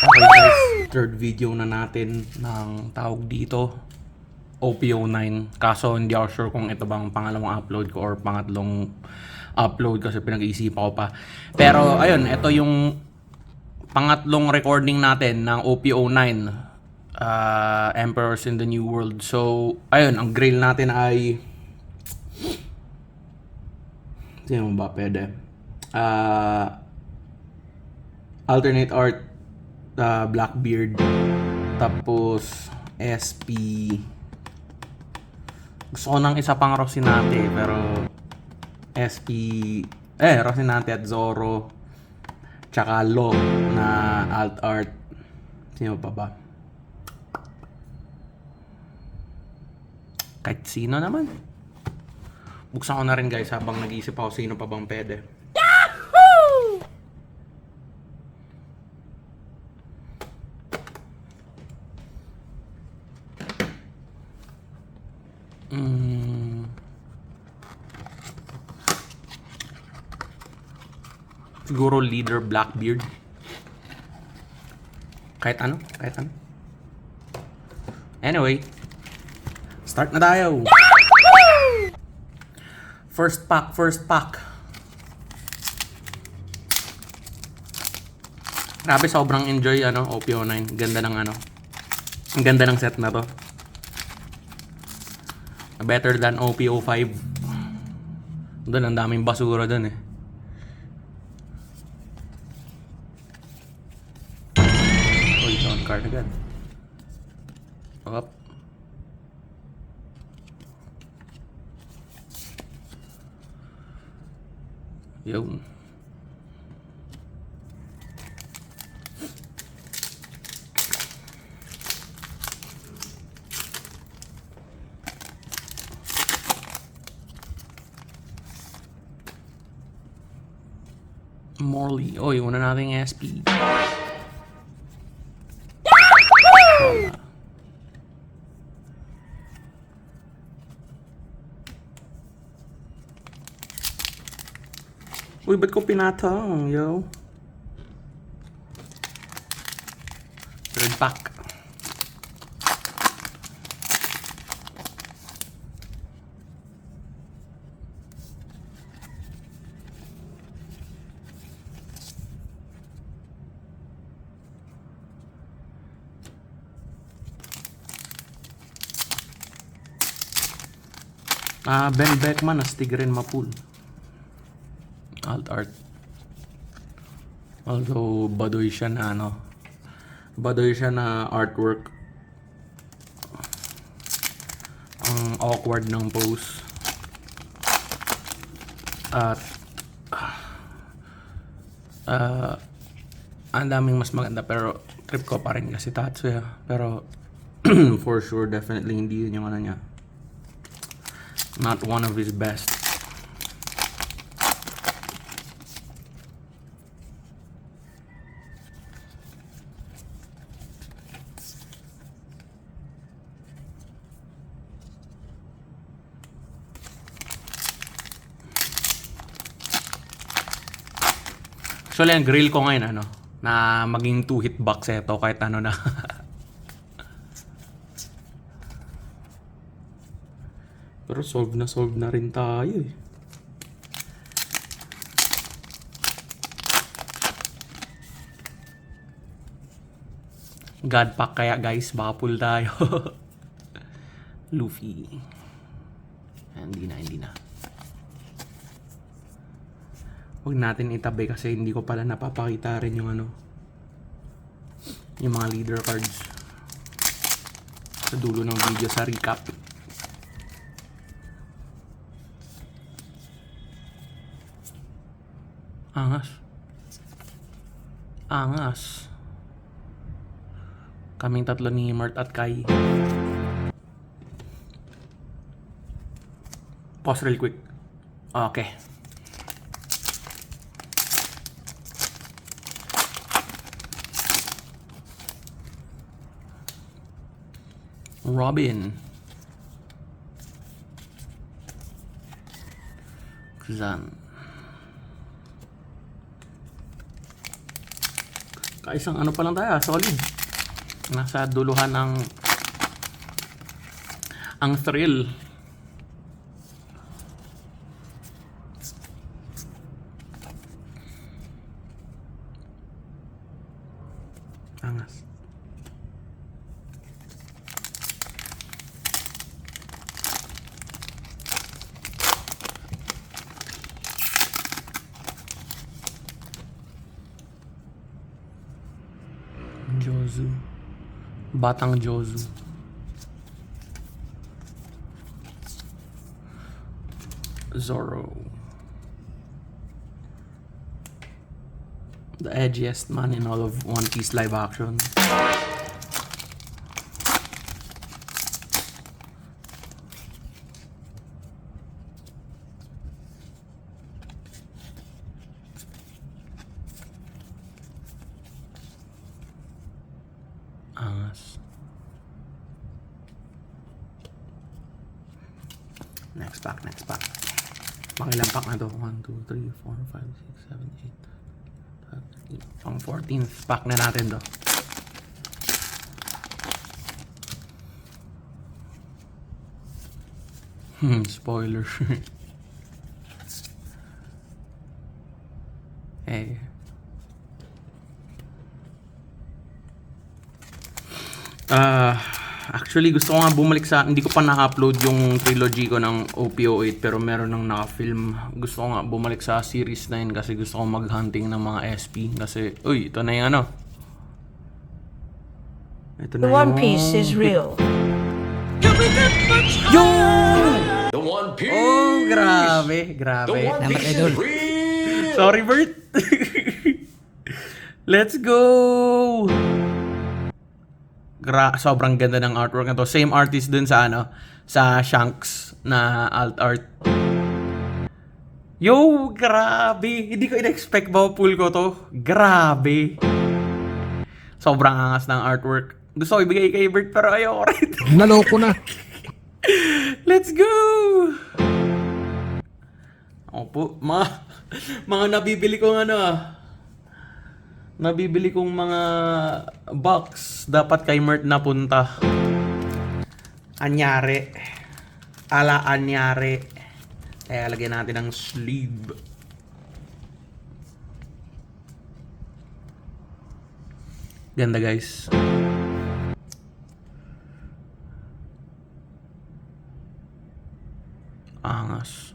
Okay guys, third video na natin ng tawag dito, OPO9. Kaso hindi ako sure kung ito bang pangalawang upload ko or pangatlong upload kasi pinag-iisipan ko pa. Pero ayun, ito yung pangatlong recording natin ng OPO9, Emperors in the New World. So ayun, ang grill natin ay sino ba pwede? Alternate Art, Blackbeard, tapos SP. Gusto ko ng isa pang Rocinante pero SP, Rocinante at Zorro, tsaka Lo na Alt Art. Sino pa ba? Kahit sino naman. Buksan ko na rin guys habang nag-iisip ako sino pa bang pwede. Siguro leader Blackbeard. Kahit ano. Anyway, start na tayo. First pack. Grabe, sobrang enjoy OPO9. Ganda ng ang ganda ng set na to. Better than OPO5. Doon ang daming basura doon eh. Uy, down card agad. Up. Yun. Morley. Oy, una nating SP. Uy, ba't ko pinatang, yo? Third pack. Ben Beckman, astig rin mapul. Alt Art. Although baduy siya na artwork. Ang awkward ng pose. At ang daming mas maganda pero trip ko pa rin kasi Tatsuya. Pero for sure definitely hindi yun yung niya. Not one of his best. Actually, ang grill ko ngayon, na maging 2-hit box ito kahit ano na. Pero solve na rin tayo eh. God pack kaya guys, baka pull tayo. Luffy. Hindi na. Huwag natin itabi kasi hindi ko pala napapakita rin yung yung mga leader cards sa dulo ng video sa recap. Angas. Kaming tatlo ni Mart at Kai. Pause real quick. Okay. Robin. Zan. Kaisang ano pa lang tayo, solid. Nasa duluhan ang thrill. Angas. Jozu. Batang Jozu. Zoro. The edgiest man in all of One Piece live action. Angas. Next pack. Pakilang pack na to? 1, 2, 3, 4, 5, 6, 7, 8. Pang 14th pack na natin to. Spoiler. Hey. Actually gusto ko nga bumalik sa, hindi ko pa na-upload yung trilogy ko ng OPO8 pero meron nang naka-film. Gusto ko nga bumalik sa Series 9 kasi gusto ko mag-hunting ng mga SP kasi, uy, ito na yung ano. Ito na The One Piece is real. Yo! The One Piece! Oh, grabe. The One Piece is real! Sorry, Bert. Let's go! Sobrang ganda ng artwork na to. Same artist dun sa sa Shanks na alt art. Yo, grabe. Hindi ko in-expect pull ko to. Grabe. Sobrang angas ng artwork. Gusto ko ibigay kay Bert pero ayoko rin. Naloko na. Let's go! Opo, mga nabibili kong nabibili kong mga box dapat kay Mert napunta. Anyari. Ala anyari. Kaya lagyan natin ng sleeve. Ganda guys. Angas.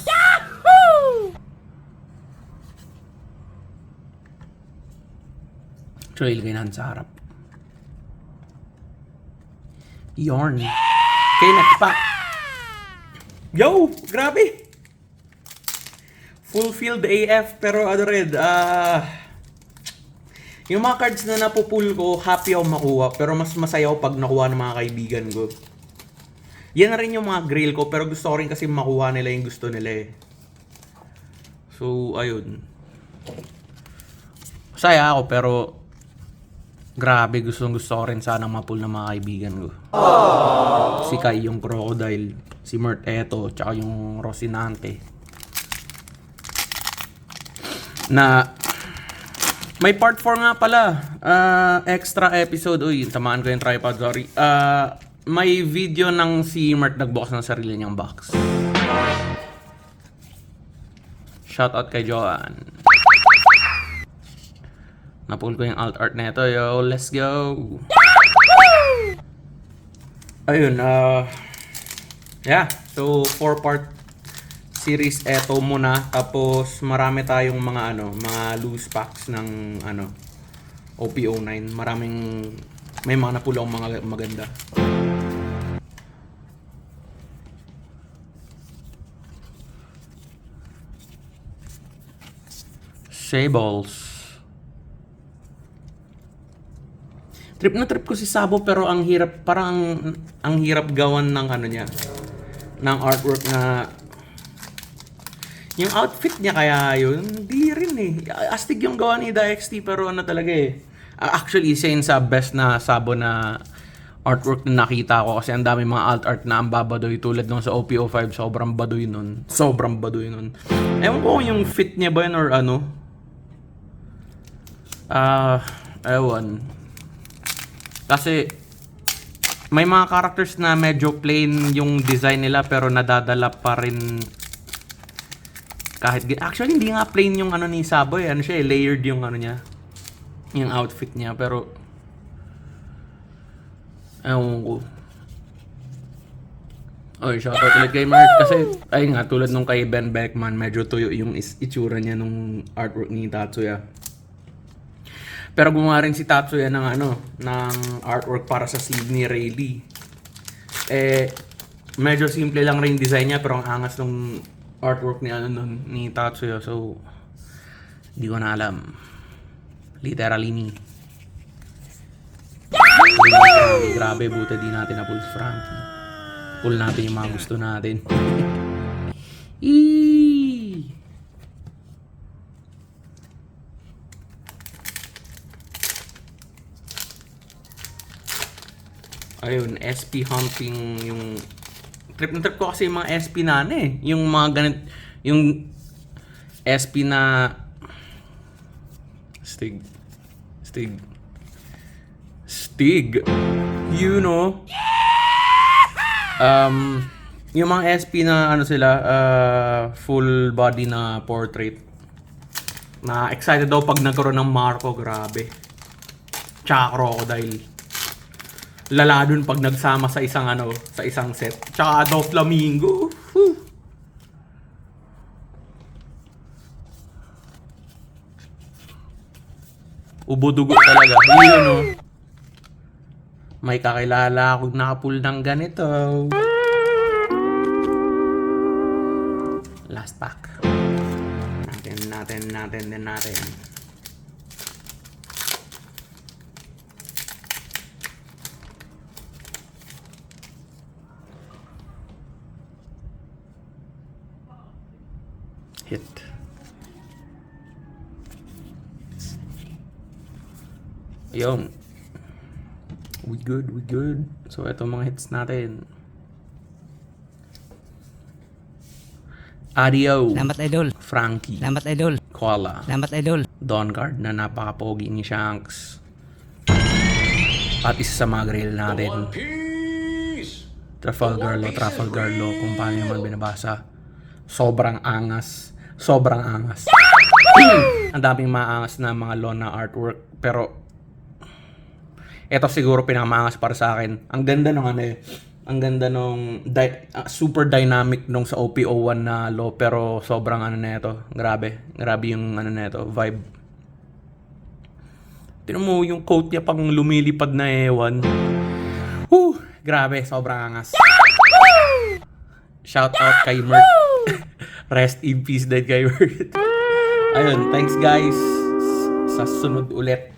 Yahoo! Trail ganyan sa harap. Yarn. Okay, next pack. Yo! Grabe! Fulfilled AF pero red. Yung mga cards na napupull ko, happy ako makuha. Pero mas masaya ako pag nakuha ng mga kaibigan ko. Yan na rin yung mga grail ko pero gusto ko rin kasi makuha nila yung gusto nila eh. So, ayun. Masaya ako pero grabe, gusto ko rin sanang mapull ng mga kaibigan ko. Si Kai yung Crocodile, si Mert Eto, tsaka yung Rocinante. Na may part 4 nga pala. Extra episode. Uy, tamaan ko yung tripod, sorry. May video ng si Mert nagbox ng sarili niyang box. Shoutout kay Joanne. Napull ko yung alt art na ito, yo. Let's go! Ayun, yeah. So, 4-part series eto muna. Tapos, marami tayong mga mga loose packs ng OPO9. May mga napull akong mga maganda. Shables. Trip na trip ko si Sabo pero ang hirap, parang ang hirap gawan ng niya, ng artwork na yung outfit niya kaya yun, hindi rin eh. Astig yung gawa ni DXT pero talaga eh. Actually, isa yun sa best na Sabo na artwork na nakita ko kasi ang dami mga alt art na ang babadoy tulad nung sa OPO5, sobrang badoy nun. Ewan ko yung fit niya ba yun or Ewan. Kasi, may mga characters na medyo plain yung design nila pero nadadala pa rin actually hindi nga plain yung ano ni Saboy, ano siya, layered yung ano niya, yung outfit niya, pero ewan ko. Oy, shoutout ulit kay Mark kasi ay nga tulad nung kay Ben Beckman, medyo tuyo yung itsura niya nung artwork ni Tatsuya. Pero gumawa rin si Tatsuya ng ng artwork para sa sleeve ni Rayleigh. Medyo simple lang rin design niya pero ang angas ng artwork ni Tatsuya. So, hindi ko na alam. Literally me. Grabe, buta di natin na pull si Frankie. Pull natin yung mga gusto natin. Eee! Ayun, SP hunting yung trip na trip ko kasi yung mga SP na yung mga ganit, yung SP na Stig, you know, yung mga SP na sila, full body na portrait, na excited daw pag nagkaroon ng Marco, grabe, tsaka Crocodile. Lala dun pag nagsama sa isang set. Tsaka daw Flamingo. Whew. Ubo-dugo talaga. Yun, no? May kakilala akong nakapull ng ganito. Last pack. Natin. Hit. Ayun. We good. So, ito mga hits natin. Adio. Salamat idol. Frankie. Salamat idol. Koala. Salamat idol. Dawnguard na napaka-pogi ni Shanks. At isa sa mga grill The natin. One Piece. Trafalgar Law, kung paano naman binabasa. Sobrang angas. Ang daming maangas na mga law na artwork. Pero, eto siguro pinakamaangas para sa akin. Ang ganda nung ang ganda nung super dynamic nung sa OPO1 na law. Pero sobrang neto. Grabe yung neto, vibe. Tignan mo yung coat niya pang lumilipad na ewan. Grabe, sobrang angas. Shout out kay Mert. Rest in peace din kay Mert. Ayun, thanks guys. Sa sunod ulit.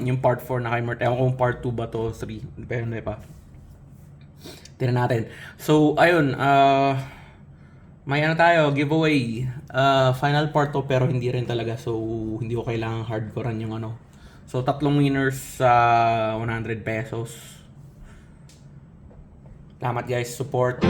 Yung part 4 na kay Mert. Ewan kung part 2 ba to, 3. Depende pa. Tignan natin. So, ayun. May tayo, giveaway. Final part to pero hindi rin talaga. So, hindi ko kailangan hardcorean yung So, 3 winners sa 100 pesos. Salamat guys, support.